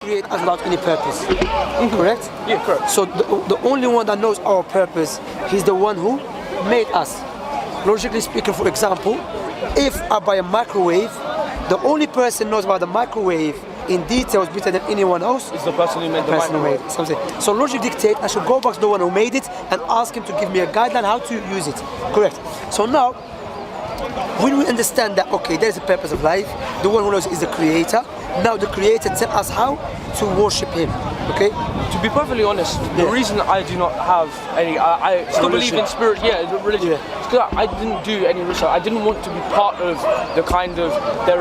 create us without any purpose. Correct? Yeah, correct. So the only one that knows our purpose, he's the one who made us. Logically speaking, for example, if I buy a microwave, the only person knows about the microwave in details better than anyone else It's the person who made the microwave. So logic dictates I should go back to the one who made it and ask him to give me a guideline how to use it. Correct. So now, when we understand that, okay, there's a purpose of life, the one who knows is the creator. Now the creator tells us how to worship him. Okay? To be perfectly honest, the reason I do not have any, I still believe in spirit, religion. It's because I didn't do any research. I didn't want to be part of the kind of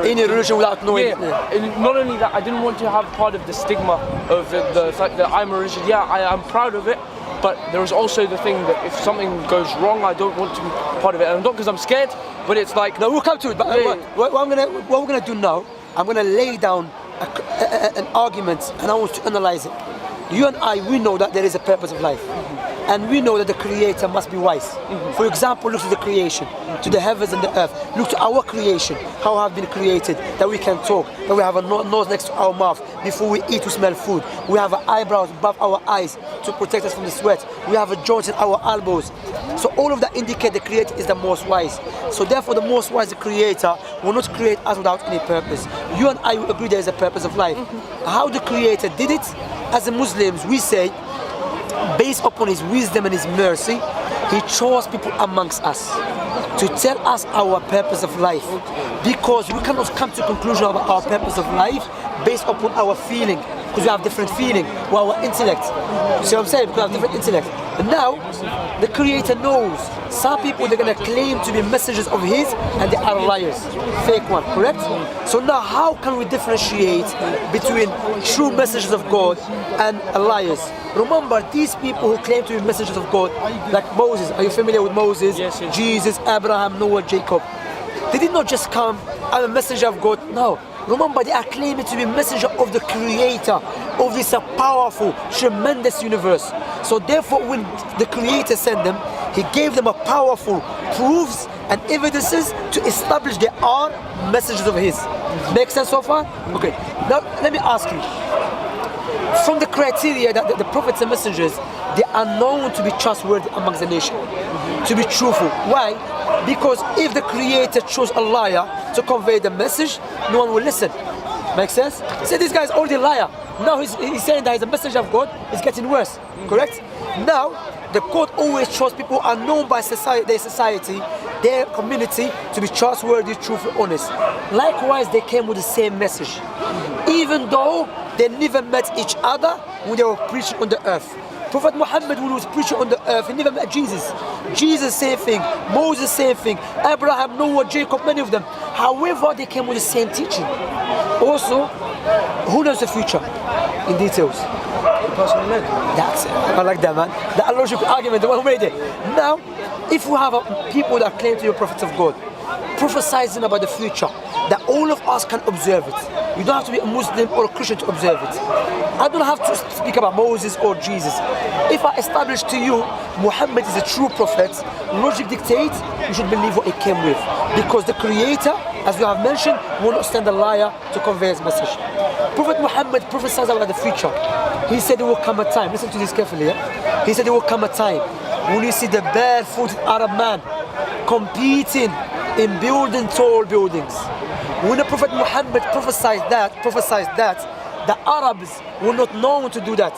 any religion without knowing. And not only that, I didn't want to have part of the stigma of the fact that I'm a religion. Yeah, I'm proud of it. But there is also the thing that if something goes wrong, I don't want to be part of it. And not because I'm scared, but it's like... No, we'll come to it. But what we're gonna do now, I'm gonna lay down an argument and I want to analyze it. You and I, we know that there is a purpose of life. And we know that the creator must be wise. For example, look to the creation, to the heavens and the earth. Look to our creation, how we have been created, that we can talk, that we have a nose next to our mouth. Before we eat, we smell food. We have eyebrows above our eyes to protect us from the sweat. We have a joint in our elbows. So all of that indicate the creator is the most wise. So therefore, the most wise, the creator, will not create us without any purpose. You and I will agree there is a purpose of life. How the creator did it, as a Muslims, we say, based upon his wisdom and his mercy, he chose people amongst us to tell us our purpose of life, because we cannot come to a conclusion about our purpose of life based upon our feeling, because we have different feeling, or our intellect. You see what I'm saying? Because we have different intellect. But now, the creator knows some people, they're going to claim to be messengers of his and they are liars, fake one, correct? So now how can we differentiate between true messengers of God and liars? Remember, these people who claim to be messengers of God, like Moses, are you familiar with Moses? Yes. Jesus, Abraham, Noah, Jacob. They did not just come, I'm a messenger of God. No. Remember, they are claiming to be messenger of the creator of this powerful, tremendous universe. So therefore, when the creator sent them, he gave them a powerful proofs and evidences to establish they are messengers of his. Make sense so far? Okay. Now, let me ask you. From the criteria that the prophets and messengers, they are known to be trustworthy amongst the nation, to be truthful. Why? Because if the creator chose a liar to convey the message, no one will listen. Make sense? Say this guy is already a liar. Now he's saying that he's a messenger of God. It's getting worse. Correct? Now, the God always chose people who are known by their society, their community, to be trustworthy, truthful, honest. Likewise, they came with the same message. Even though they never met each other when they were preaching on the earth. Prophet Muhammad, when he was preaching on the earth, he never met Jesus. Jesus, same thing. Moses, same thing. Abraham, Noah, Jacob, many of them. However, they came with the same teaching. Also, who knows the future in details? The person who led. That's it. I like that, man. The illogical argument, the one who made it. Now, if we have people that claim to be prophets of God, prophesizing about the future, that all of us can observe it. You don't have to be a Muslim or a Christian to observe it. I don't have to speak about Moses or Jesus. If I establish to you Muhammad is a true prophet, logic dictates you should believe what he came with. Because the creator, as we have mentioned, will not stand a liar to convey his message. Prophet Muhammad prophesied about the future. He said there will come a time, listen to this carefully, yeah? He said there will come a time when you see the barefooted Arab man competing in building tall buildings. When the Prophet Muhammad prophesied that, the Arabs were not known to do that.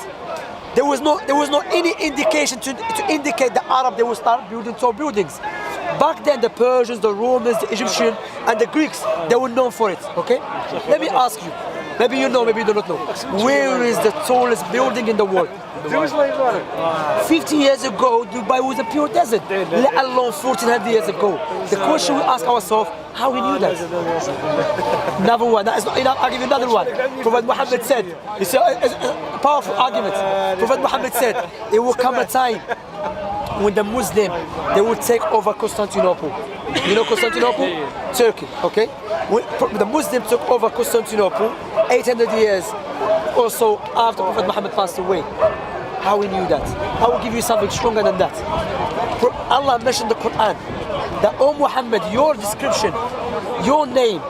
There was no any indication to indicate the Arab they will start building tall buildings. Back then, the Persians, the Romans, the Egyptians, and the Greeks, they were known for it. Okay? Let me ask you. Maybe you know, maybe you do not know. Where is the tallest building in the world? 50 years ago, Dubai was a pure desert, let alone 1400 years ago. The question we ask ourselves, how we knew that? Another one, that is not enough, I'll give you another one. Prophet Muhammad said, it's a powerful argument. Prophet Muhammad said, it will come a time when the Muslim, they will take over Constantinople. You know Constantinople? Turkey, okay? When the Muslims took over Constantinople 800 years or so after Prophet Muhammad passed away. How we knew that? I will give you something stronger than that. Allah mentioned in the Quran that, oh Muhammad, your description, your name,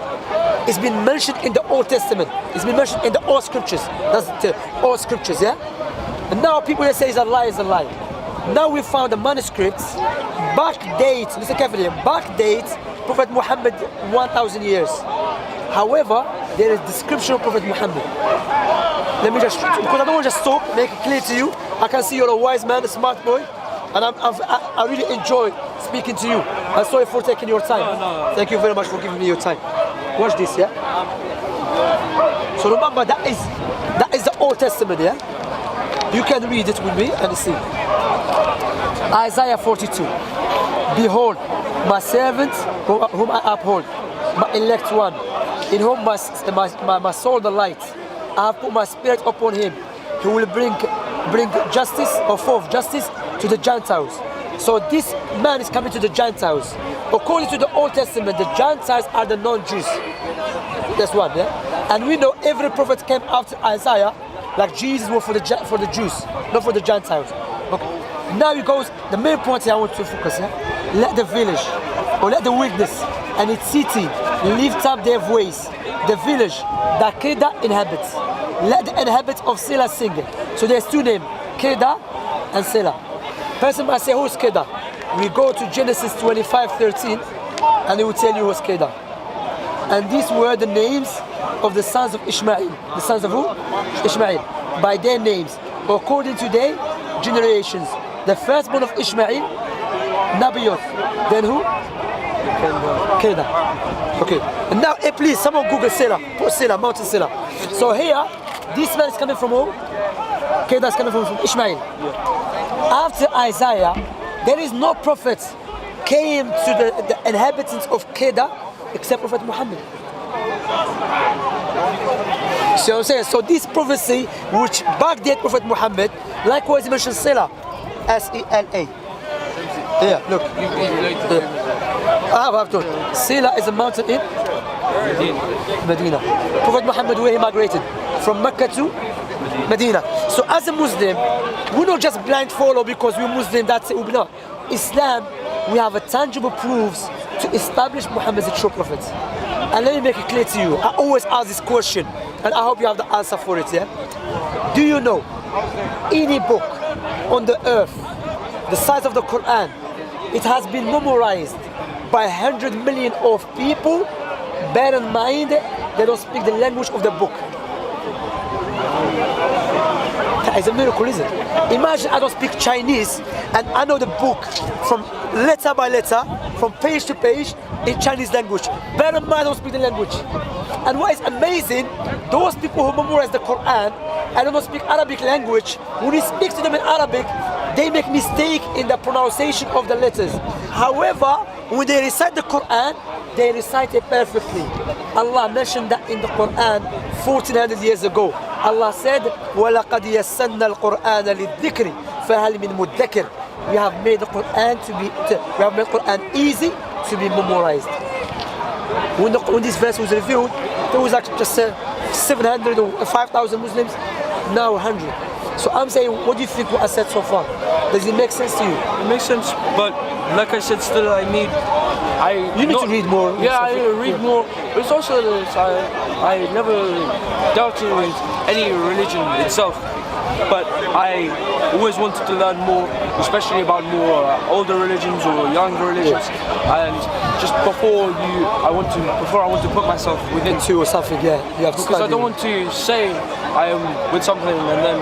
is been mentioned in the Old Testament. It's been mentioned in the Old Scriptures. That's the Old Scriptures, yeah? And now people say it's a lie, is a lie. Now we found the manuscripts, backdate, listen carefully, backdate Prophet Muhammad 1,000 years. However, there is description of Prophet Muhammad. Let me just, because I don't want to just talk, make it clear to you. I can see you're a wise man, a smart boy, and I really enjoy speaking to you. I'm sorry for taking your time. No. Thank you very much for giving me your time. Watch this, yeah? So remember, that is the Old Testament, yeah? You can read it with me and see. Isaiah 42. Behold, my servant whom I uphold, my elect one, in whom my soul delights. I have put my spirit upon him. He will bring justice or forth justice to the Gentiles. So this man is coming to the Gentiles. According to the Old Testament, the Gentiles are the non-Jews. That's one, yeah? And we know every prophet came after Isaiah, like Jesus was for the Jews, not for the Gentiles. Okay. Now it goes, the main point here I want to focus, yeah? Let the village, or let the wilderness and its city lift up their voice. The village that Kedah inhabits. Let the inhabitants of Selah sing. So there's two names, Kedah and Selah. Person might say, who's Kedah? We go to Genesis 25:13 and it will tell you who's Kedah. And these were the names of the sons of Ishmael. The sons of who? Ishmael. By their names, according to their generations. The firstborn of Ishmael, Nabaioth. Then who? Kedah. Okay. And now, please, someone Google Selah. Put Selah, Mountain Selah. So here, this man is coming from who? Kedah is coming from Ishmael. Yeah. After Isaiah, there is no prophet came to the inhabitants of Kedah except Prophet Muhammad. See what I'm saying? So this prophecy which backdate Prophet Muhammad, likewise he mentions Selah, S-E-L-A. Yeah, look. I have to. Selah is a mountain in Medina. Prophet Muhammad, where he migrated from Mecca to Medina. So as a Muslim, we don't just blind follow because we're Muslim, that's it. No. Islam, we have a tangible proofs to establish Muhammad as a true prophet. And let me make it clear to you, I always ask this question, and I hope you have the answer for it, yeah? Do you know any book on the earth, the size of the Quran, it has been memorized by 100 million of people, bear in mind, they don't speak the language of the book. That is a miracle, isn't it? Imagine I don't speak Chinese and I know the book from letter by letter, from page to page in Chinese language. Bear in mind I don't speak the language. And what is amazing, those people who memorize the Quran and don't speak Arabic language, when you speak to them in Arabic, they make mistake in the pronunciation of the letters. However, when they recite the Quran, they recite it perfectly. Allah mentioned that in the Quran 1400 years ago. Allah said, وَلَقَدْ يَسَّنَّا الْقُرْآنَ لِلذِّكْرِ فَهَلْ مِن مُدَّكِرٍ. We have made the Quran we have made Quran easy to be memorized. When this verse was revealed, there was like just 700 or 5,000 Muslims, now 100. So I'm saying, what do you think what I said so far? Does it make sense to you? It makes sense, but like I said, still you need to read more. Yeah, I read more. It's also that I never doubted any religion itself, but I always wanted to learn more, especially about more older religions or younger religions. And just before I want to put myself within two or something. Yeah, you have to because I don't want to say I am with something and then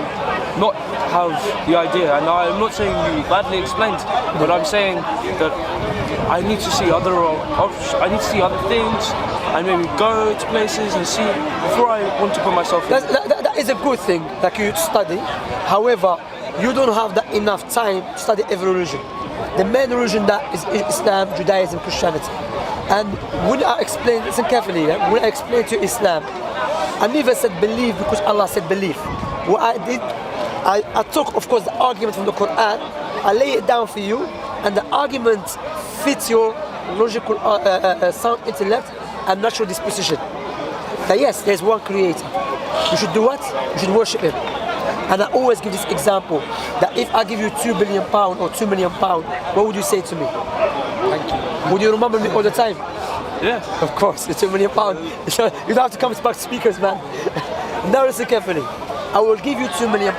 not have the idea. And I'm not saying you badly explained, but I'm saying that I need to see other things and maybe go to places and see before I want to put myself in. That is a good thing, like you study. However, you don't have that enough time to study every religion. The main religion that is Islam, Judaism, Christianity. And when I explain, listen carefully, when I explain to you Islam, I never said believe because Allah said believe. What I did, I took, of course, the argument from the Quran, I lay it down for you, and the argument fits your logical, sound intellect and natural disposition. That yes, there's one creator. You should do what? You should worship him. And I always give this example, that if I give you £2 billion or £2 million, what would you say to me? Thank you. Would you remember me all the time? Yeah. Of course, it's £2 million. You don't have to come smart speakers, man. Now listen carefully. I will give you £2 million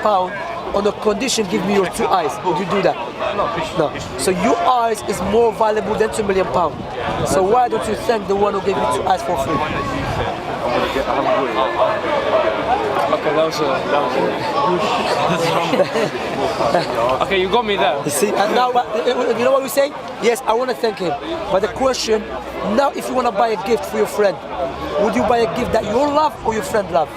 on the condition give me your 2 eyes. Would you do that? No. So your eyes is more valuable than £2 million. So why don't you thank the one who gave you 2 eyes for free? Okay, that was okay, you got me there. You see, and now you know what we say? Yes, I want to thank him. But the question now, if you want to buy a gift for your friend, would you buy a gift that you love or your friend love?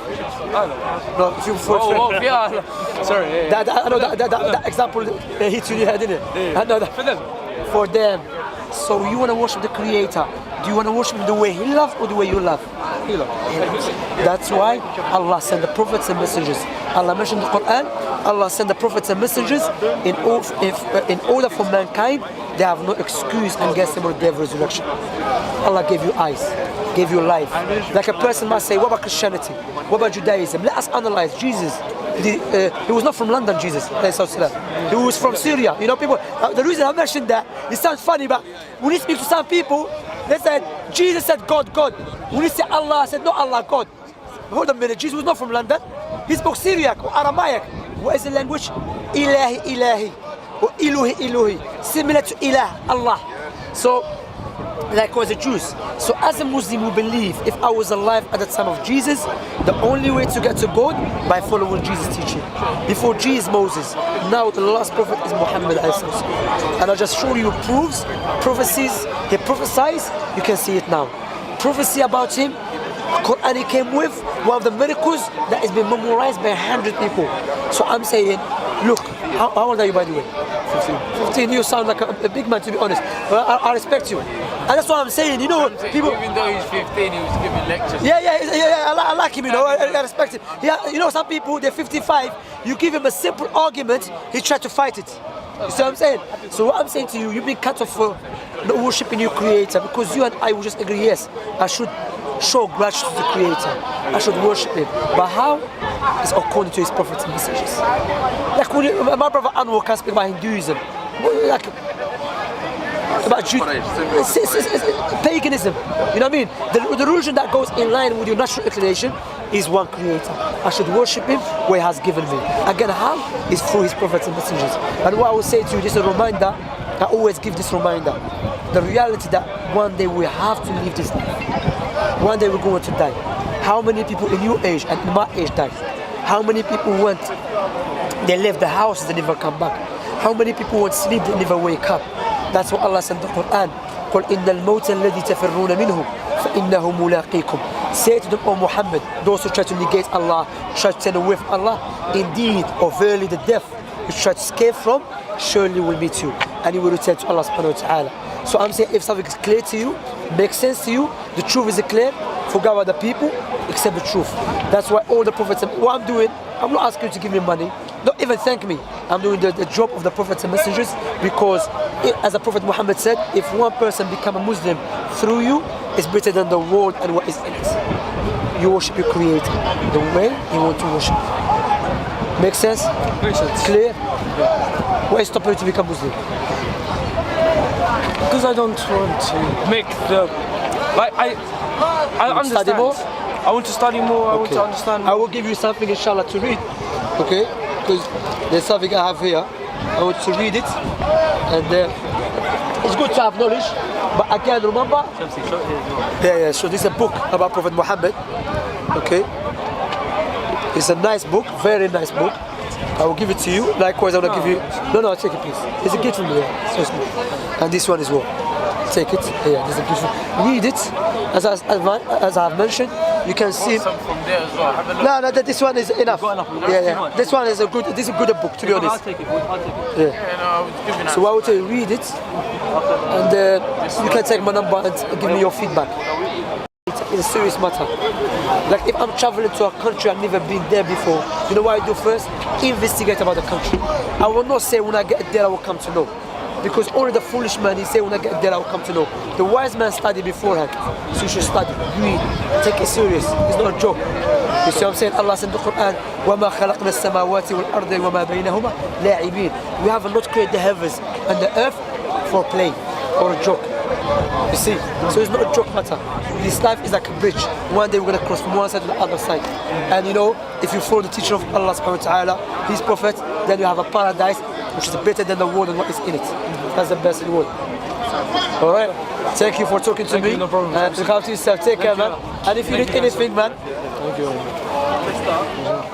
No, if you for a friend. Yeah. Sorry. Yeah. I know that example hits you in the head, didn't it? I know that. For them. For them. So you want to worship the Creator. Do you want to worship him the way he loves or the way you love? He loves. That's why Allah sent the prophets and messengers. Allah mentioned the Quran. Allah sent the prophets and messengers in order for mankind. They have no excuse against him on the day of resurrection. Allah gave you eyes, gave you life. Like a person might say, what about Christianity? What about Judaism? Let us analyze Jesus. He was not from London, Jesus. He was from Syria. You know, people. The reason I mentioned that, it sounds funny, but when you speak to some people, they said Jesus said God, God. When you say Allah, I said no, Allah, God. Hold a minute. Jesus was not from London. He spoke Syriac or Aramaic. What is the language? Ilahi, Ilahi, or Iluhi, Iluhi. Similar to Ilah, Allah. So, likewise the Jews. So as a Muslim who believe if I was alive at the time of Jesus, the only way to get to God by following Jesus' teaching. Before Jesus, Moses. Now the last prophet is Muhammad. And I'll just show you proofs, prophecies. He prophesies, you can see it now. Prophecy about him, Quran he came with, one of the miracles that has been memorized by 100 people. So I'm saying, look, how old are you by the way? 15. You sound like a big man, to be honest. But I respect you. And that's what I'm saying, you know, people. Even though he's 15, he was giving lectures. Yeah, I like him, you know, I respect him. Yeah, you know, some people, they're 55, you give him a simple argument, he tries to fight it. You see what I'm saying? So what I'm saying to you, you've been cut off for not worshiping your Creator, because you and I will just agree, yes, I should show gratitude to the Creator. I should worship Him. But how? It's according to His prophets and messages. Like when my brother Anwar can speak about Hinduism, like about paganism. You know what I mean? The religion that goes in line with your natural inclination is one Creator. I should worship Him where He has given me. Again, how? Is through His prophets and messengers. And what I will say to you, this is a reminder. I always give this reminder. The reality that one day we have to leave this life. One day we're going to die. How many people in your age and in my age died? How many people went, they left the house, they never come back? How many people went sleep, they never wake up? That's what Allah said in the Quran. قُلْ إِنَّ الْمَوْتَ الَّذِي تَفِرُّونَ مِنْهُ فَإِنَّهُ مُلَاقِيكُمْ. Say to them, O Muhammad, those who try to negate Allah, try to turn away from Allah, indeed or verily the death you try to escape from, surely will meet you. And you will return to Allah subhanahu wa ta'ala. So I'm saying if something is clear to you, makes sense to you, the truth is clear, forget about the people, accept the truth. That's why all the prophets, what I'm doing, I'm not asking you to give me money, don't even thank me. I'm doing the job of the prophets and messengers, because as the Prophet Muhammad said, if one person become a Muslim through you, it's better than the world and what is in it. You worship your Creator the way you want to worship. Make sense? Makes sense. Clear? Why stop you to become Muslim? Because I don't want to make the, like, I understand. Study more? I want to study more, I want to understand more. I will give you something inshallah to read, okay? Because there's something I have here. I want to read it, and it's good to have knowledge, but I can't remember. Shamsi, show it here as well. Yeah, so this is a book about Prophet Muhammad, okay? It's a nice book, very nice book. I will give it to you. Likewise, I will give you. No, take it, please. It's a gift from me. So small. And this one as well. Take it. Yeah, this is a gift. Read it. As I have mentioned, you can see. Some from there as well. Have a look. No, this one is enough. Yeah. This one is a good. This is a good book, to be honest. I'll take it. I'll take it. Yeah. Yeah, no, I was giving that. So I will tell you, read it, and you can take my number and give me your feedback. It's a serious matter. Like if I'm traveling to a country I've never been there before, you know what I do first? Investigate about the country. I will not say when I get there I will come to know. Because only the foolish man, he say when I get there I will come to know. The wise man study beforehand. So you should study, read, take it serious. It's not a joke. You see what I'm saying? Allah said in the Quran, وَمَا خَلَقْنَا السَّمَاوَاتِ وَالْأَرْضِ وَمَا بَيْنَهُمَا لَاعِبِينَ. We haven't not created the heavens and the earth for play or a joke. You see, so it's not a joke matter. This life is like a bridge. One day we're gonna cross from one side to the other side. And you know, if you follow the teaching of Allah subhanahu wa ta'ala, His Prophet, then you have a paradise which is better than the world and what is in it. That's the best in the world. Alright? Thank you for talking to me. no problem. And look after yourself. Take care, man. And if you need anything, man, Thank you.